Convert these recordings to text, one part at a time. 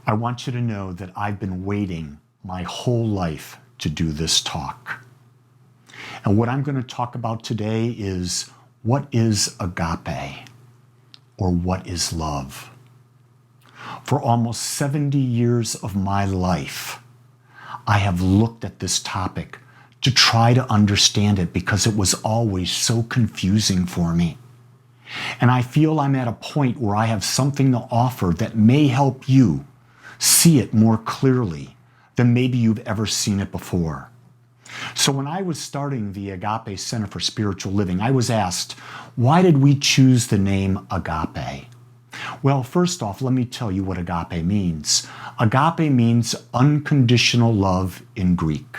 I want you to know that I've been waiting my whole life to do this talk. And what I'm going to talk about today is what is agape, or what is love? For almost 70 years of my life, I have looked at this topic to try to understand it because it was always so confusing for me. And I feel I'm at a point where I have something to offer that may help you see it more clearly than maybe you've ever seen it before. So when I was starting the Agape Center for Spiritual Living, I was asked, why did we choose the name Agape? Well, first off, let me tell you what agape means. Agape means unconditional love in Greek.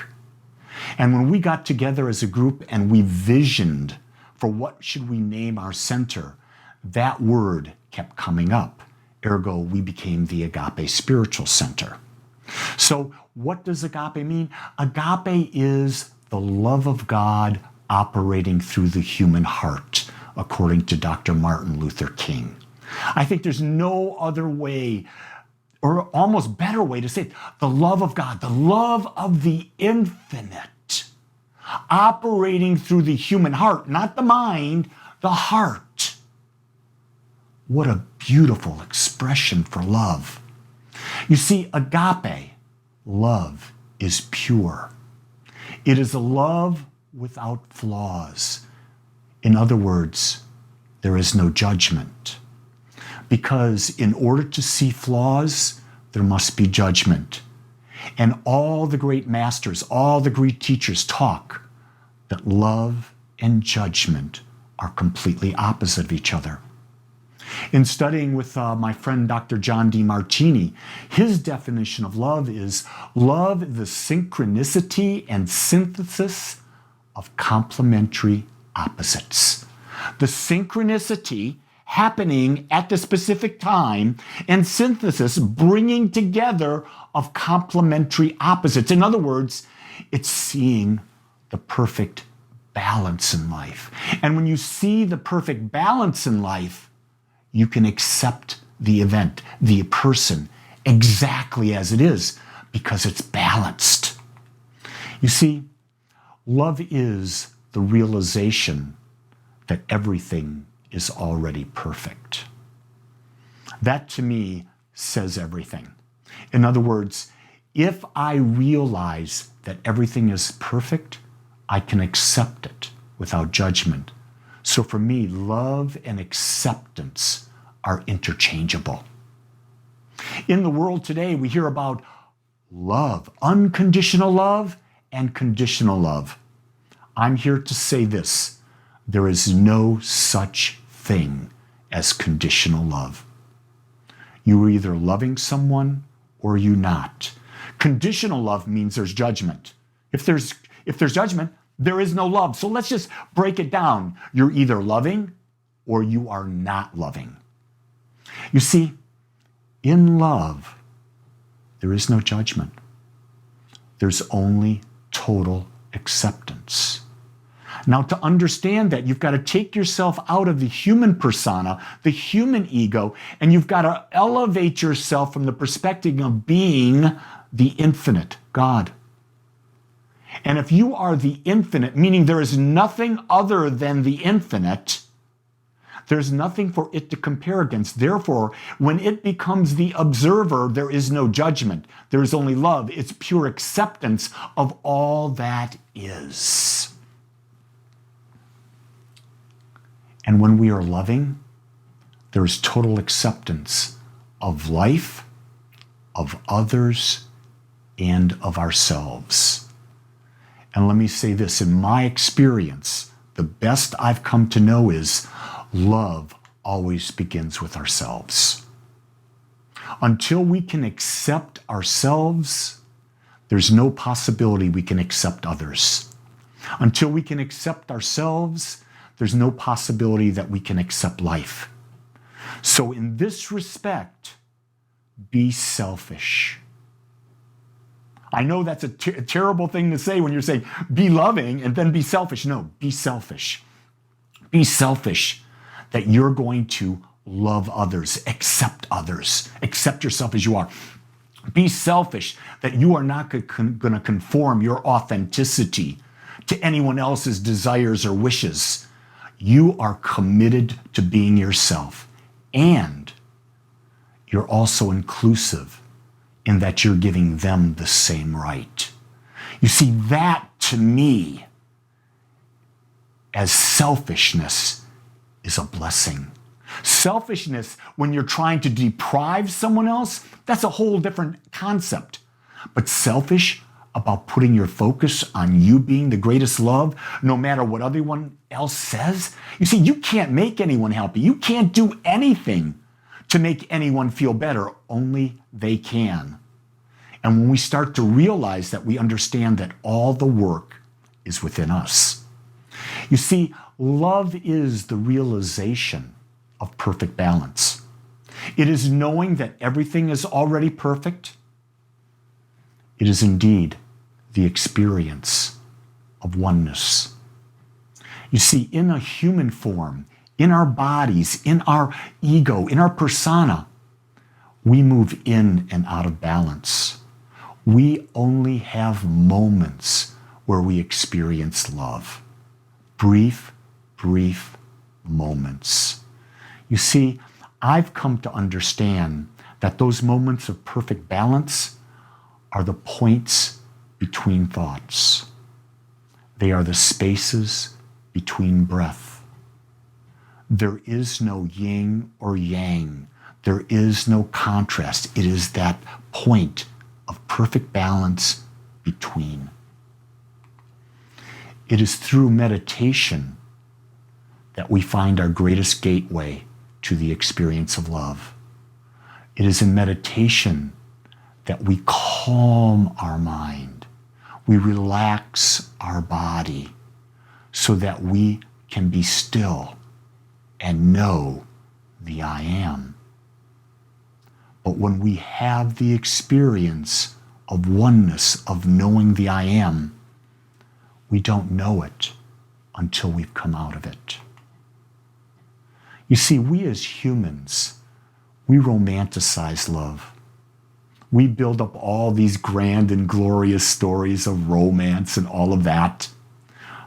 And when we got together as a group and we visioned for what should we name our center, that word kept coming up. Ergo, we became the Agape Spiritual Center. So what does agape mean? Agape is the love of God operating through the human heart, according to Dr. Martin Luther King. I think there's no other way, or almost better way to say it. The love of God, the love of the infinite, operating through the human heart, not the mind, the heart. What a beautiful expression for love. You see, agape, love, is pure. It is a love without flaws. In other words, there is no judgment. Because in order to see flaws, there must be judgment. And all the great masters, all the great teachers talk that love and judgment are completely opposite of each other. In studying with my friend Dr. John DeMartini, his definition of love is the synchronicity and synthesis of complementary opposites. The synchronicity happening at the specific time, and synthesis, bringing together of complementary opposites. In other words, it's seeing the perfect balance in life. And when you see the perfect balance in life, you can accept the event, the person, exactly as it is, because it's balanced. You see, love is the realization that everything is already perfect. That to me says everything. In other words, if I realize that everything is perfect, I can accept it without judgment. So for me, love and acceptance are interchangeable. In the world today, we hear about love, unconditional love and conditional love. I'm here to say this: there is no such thing as conditional love. You're either loving someone or you're not. Conditional love means there's judgment. If there's judgment, there is no love. So let's just break it down. You're either loving or you are not loving. You see, in love, there is no judgment. There's only total acceptance. Now, to understand that, you've got to take yourself out of the human persona, the human ego, and you've got to elevate yourself from the perspective of being the infinite God. And if you are the infinite, meaning there is nothing other than the infinite, there's nothing for it to compare against. Therefore, when it becomes the observer, there is no judgment. There is only love. It's pure acceptance of all that is. And when we are loving, there is total acceptance of life, of others, and of ourselves. And let me say this, in my experience, the best I've come to know is love always begins with ourselves. Until we can accept ourselves, there's no possibility we can accept others. Until we can accept ourselves, there's no possibility that we can accept life. So in this respect, be selfish. I know that's a terrible thing to say when you're saying be loving and then be selfish. No, be selfish. Be selfish that you're going to love others, accept yourself as you are. Be selfish, that you are not going to conform your authenticity to anyone else's desires or wishes. You are committed to being yourself. And you're also inclusive in that you're giving them the same right. You see, that to me, as selfishness, is a blessing. Selfishness, when you're trying to deprive someone else, that's a whole different concept. But selfish about putting your focus on you being the greatest love, no matter what everyone else says. You see, you can't make anyone happy. You can't do anything to make anyone feel better. Only they can. And when we start to realize that, we understand that all the work is within us. You see, love is the realization of perfect balance. It is knowing that everything is already perfect. It is indeed the experience of oneness. You see, in a human form, in our bodies, in our ego, in our persona, we move in and out of balance. We only have moments where we experience love. Brief moments. You see, I've come to understand that those moments of perfect balance are the points between thoughts. They are the spaces between breath. There is no yin or yang. There is no contrast. It is that point of perfect balance between. It is through meditation that we find our greatest gateway to the experience of love. It is in meditation that we calm our mind, we relax our body so that we can be still and know the I am. But when we have the experience of oneness, of knowing the I am, we don't know it until we've come out of it. You see, we as humans, we romanticize love. We build up all these grand and glorious stories of romance and all of that.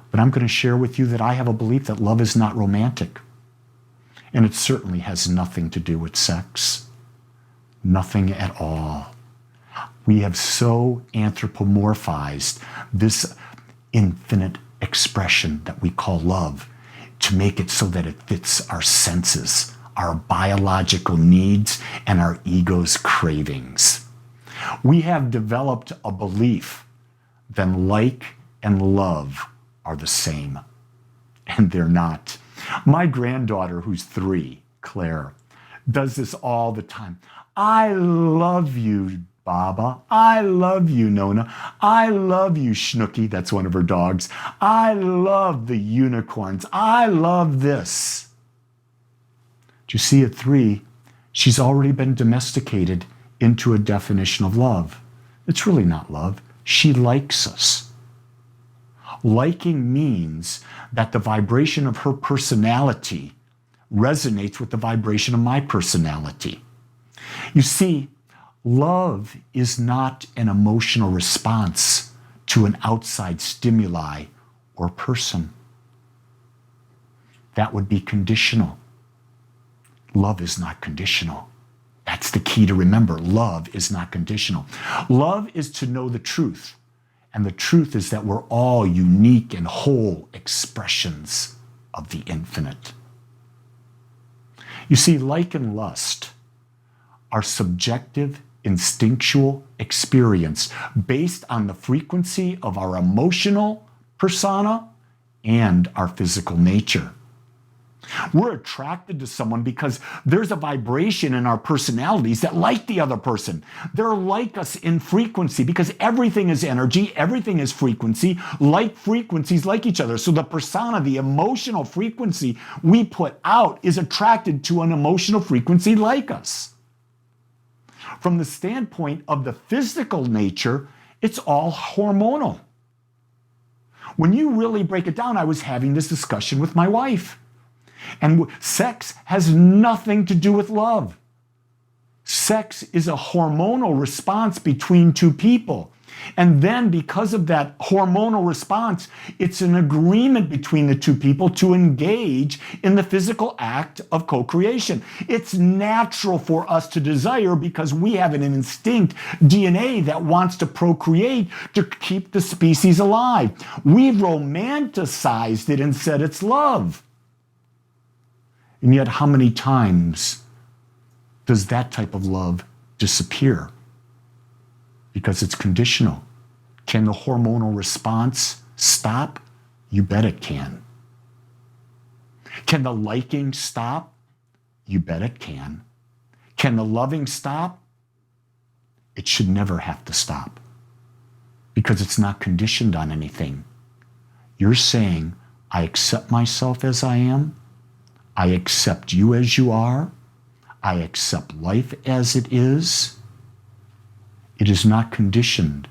But I'm going to share with you that I have a belief that love is not romantic. And it certainly has nothing to do with sex. Nothing at all. We have so anthropomorphized this infinite expression that we call love to make it so that it fits our senses, our biological needs, and our ego's cravings. We have developed a belief that like and love are the same, and they're not. My granddaughter, who's 3, Claire, does this all the time. I love you, Baba. I love you, Nona. I love you, Schnooky. That's one of her dogs. I love the unicorns. I love this. Do you see, at 3, she's already been domesticated into a definition of love. It's really not love. She likes us. Liking means that the vibration of her personality resonates with the vibration of my personality. You see, love is not an emotional response to an outside stimuli or person. That would be conditional. Love is not conditional. That's the key to remember. Love is not conditional. Love is to know the truth. And the truth is that we're all unique and whole expressions of the infinite. You see, like and lust are subjective, instinctual experience based on the frequency of our emotional persona and our physical nature. We're attracted to someone because there's a vibration in our personalities that like the other person. They're like us in frequency because everything is energy, everything is frequency. Like frequencies like each other. So the persona, the emotional frequency we put out is attracted to an emotional frequency like us. From the standpoint of the physical nature, it's all hormonal. When you really break it down, I was having this discussion with my wife. And sex has nothing to do with love. Sex is a hormonal response between two people. And then because of that hormonal response, it's an agreement between the two people to engage in the physical act of co-creation. It's natural for us to desire because we have an instinct DNA that wants to procreate to keep the species alive. We've romanticized it and said it's love. And yet, how many times does that type of love disappear? Because it's conditional. Can the hormonal response stop? You bet it can. Can the liking stop? You bet it can. Can the loving stop? It should never have to stop because it's not conditioned on anything. You're saying, I accept myself as I am. I accept you as you are. I accept life as it is. It is not conditioned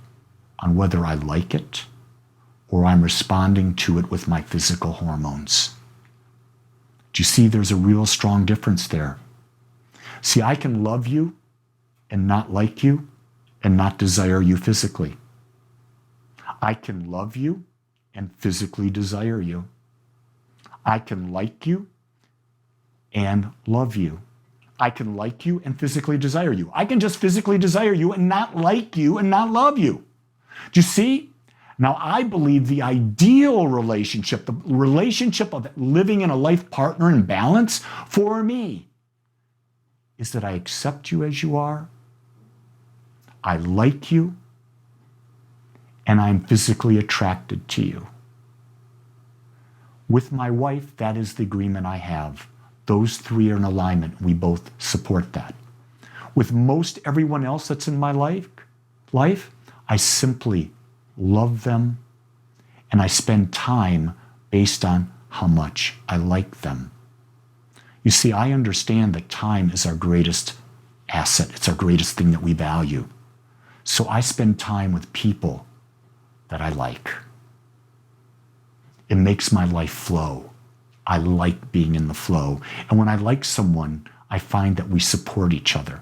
on whether I like it or I'm responding to it with my physical hormones. Do you see there's a real strong difference there? See, I can love you and not like you and not desire you physically. I can love you and physically desire you. I can like you and love you. I can like you and physically desire you. I can just physically desire you and not like you and not love you. Do you see? Now, I believe the ideal relationship, the relationship of living in a life partner in balance for me, is that I accept you as you are, I like you, and I'm physically attracted to you. With my wife, that is the agreement I have. Those three are in alignment. We both support that. With most everyone else that's in my life, I simply love them and I spend time based on how much I like them. You see, I understand that time is our greatest asset. It's our greatest thing that we value. So I spend time with people that I like. It makes my life flow. I like being in the flow. And when I like someone, I find that we support each other.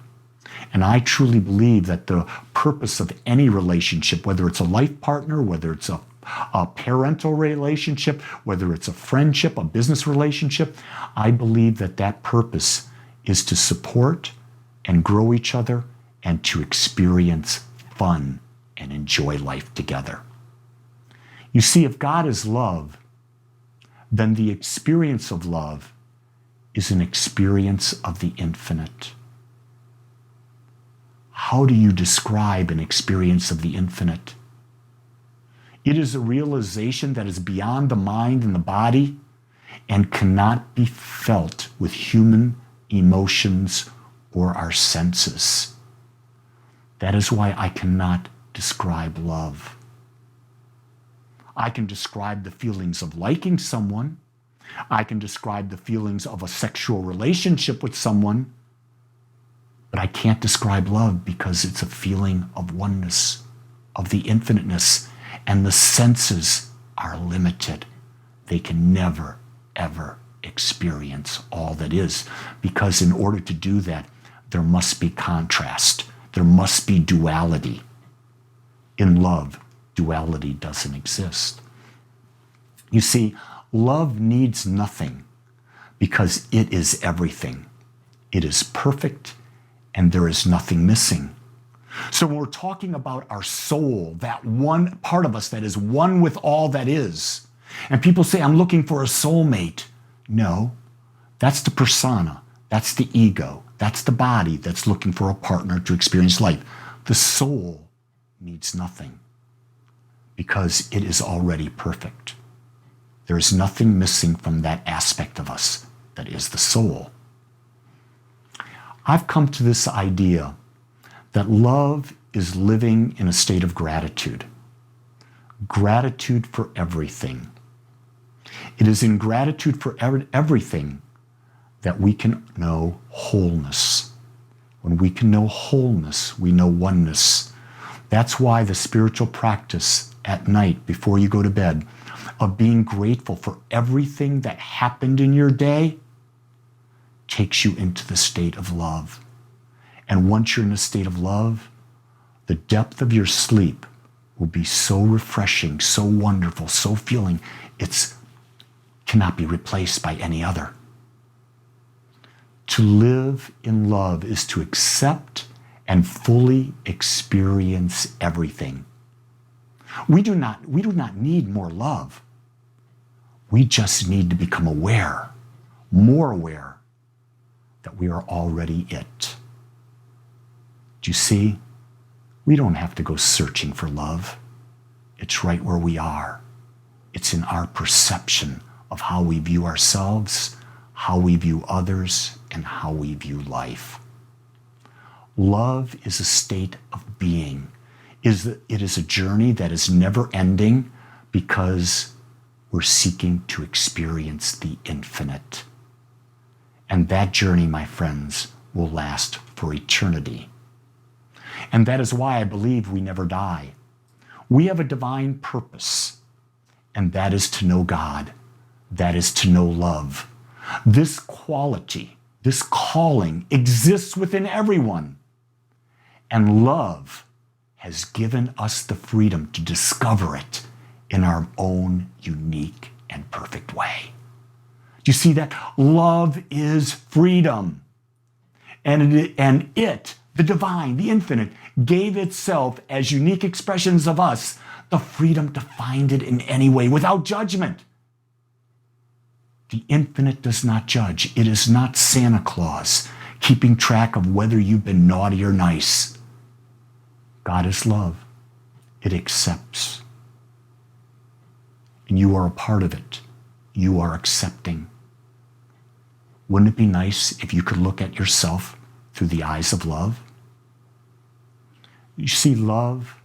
And I truly believe that the purpose of any relationship, whether it's a life partner, whether it's a parental relationship, whether it's a friendship, a business relationship, I believe that that purpose is to support and grow each other and to experience fun and enjoy life together. You see, if God is love, then the experience of love is an experience of the infinite. How do you describe an experience of the infinite? It is a realization that is beyond the mind and the body and cannot be felt with human emotions or our senses. That is why I cannot describe love. I can describe the feelings of liking someone. I can describe the feelings of a sexual relationship with someone. But I can't describe love because it's a feeling of oneness, of the infiniteness, and the senses are limited. They can never, ever experience all that is, because in order to do that, there must be contrast. There must be duality. In love, duality doesn't exist. You see, love needs nothing because it is everything. It is perfect and there is nothing missing. So when we're talking about our soul, that one part of us that is one with all that is, and people say, I'm looking for a soulmate. No, that's the persona. That's the ego. That's the body that's looking for a partner to experience life. The soul needs nothing because it is already perfect. There is nothing missing from that aspect of us that is the soul. I've come to this idea that love is living in a state of gratitude. Gratitude for everything. It is in gratitude for everything that we can know wholeness. When we can know wholeness, we know oneness. That's why the spiritual practice at night before you go to bed of being grateful for everything that happened in your day takes you into the state of love. And once you're in a state of love, the depth of your sleep will be so refreshing, so wonderful, so feeling, it cannot be replaced by any other. To live in love is to accept and fully experience everything. We do not need more love. We just need to become aware, more aware, that we are already it. Do you see? We don't have to go searching for love. It's right where we are. It's in our perception of how we view ourselves, how we view others, and how we view life. Love is a state of being. It is a journey that is never ending because we're seeking to experience the infinite. And that journey, my friends, will last for eternity. And that is why I believe we never die. We have a divine purpose, and that is to know God. That is to know love. This quality, this calling exists within everyone. And love has given us the freedom to discover it in our own unique and perfect way. Do you see that? Love is freedom. And it, the divine, the infinite, gave itself as unique expressions of us the freedom to find it in any way without judgment. The infinite does not judge. It is not Santa Claus keeping track of whether you've been naughty or nice. God is love. It accepts. And you are a part of it. You are accepting. Wouldn't it be nice if you could look at yourself through the eyes of love? You see, love,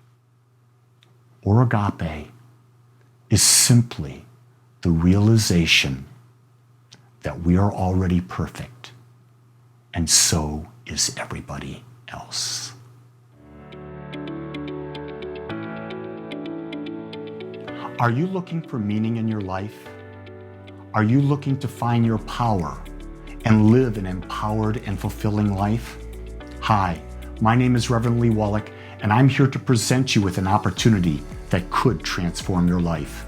or agape, is simply the realization that we are already perfect, and so is everybody else. Are you looking for meaning in your life? Are you looking to find your power and live an empowered and fulfilling life? Hi, my name is Reverend Lee Wolak, and I'm here to present you with an opportunity that could transform your life.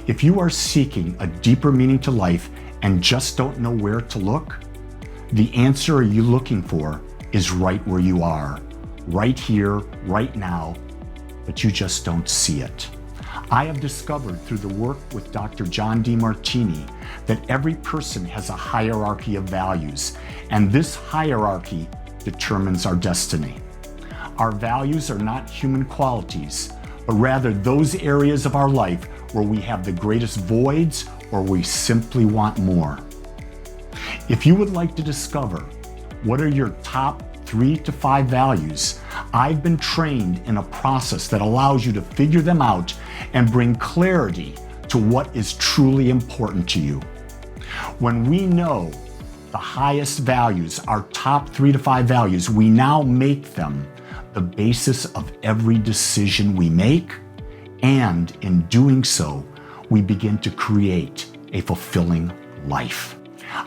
If you are seeking a deeper meaning to life and just don't know where to look, the answer you're looking for is right where you are, right here, right now, but you just don't see it. I have discovered through the work with Dr. John Demartini that every person has a hierarchy of values, and this hierarchy determines our destiny. Our values are not human qualities, but rather those areas of our life where we have the greatest voids or we simply want more. If you would like to discover what are your top 3 to 5 values, I've been trained in a process that allows you to figure them out and bring clarity to what is truly important to you. When we know the highest values, our top 3 to 5 values, we now make them the basis of every decision we make, and in doing so, we begin to create a fulfilling life.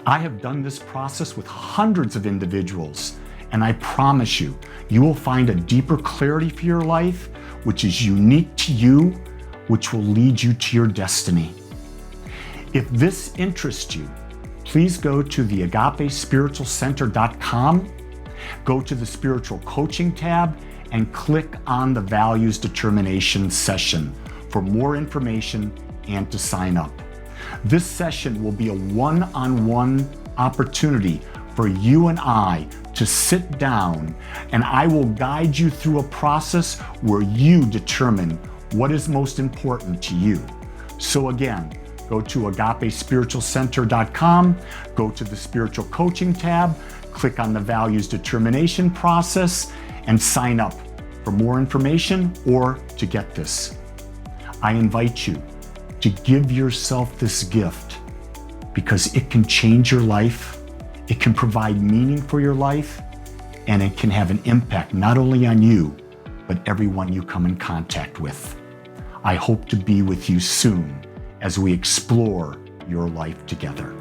I have done this process with hundreds of individuals, and I promise you, you will find a deeper clarity for your life, which is unique to you, which will lead you to your destiny. If this interests you, please go to the agapespiritualcenter.com, go to the spiritual coaching tab, and click on the values determination session for more information and to sign up. This session will be a one-on-one opportunity for you and I to sit down, and I will guide you through a process where you determine what is most important to you. So again, go to agapespiritualcenter.com, go to the spiritual coaching tab, click on the values determination process, and sign up for more information or to get this. I invite you to give yourself this gift because it can change your life, it can provide meaning for your life, and it can have an impact not only on you, but everyone you come in contact with. I hope to be with you soon as we explore your life together.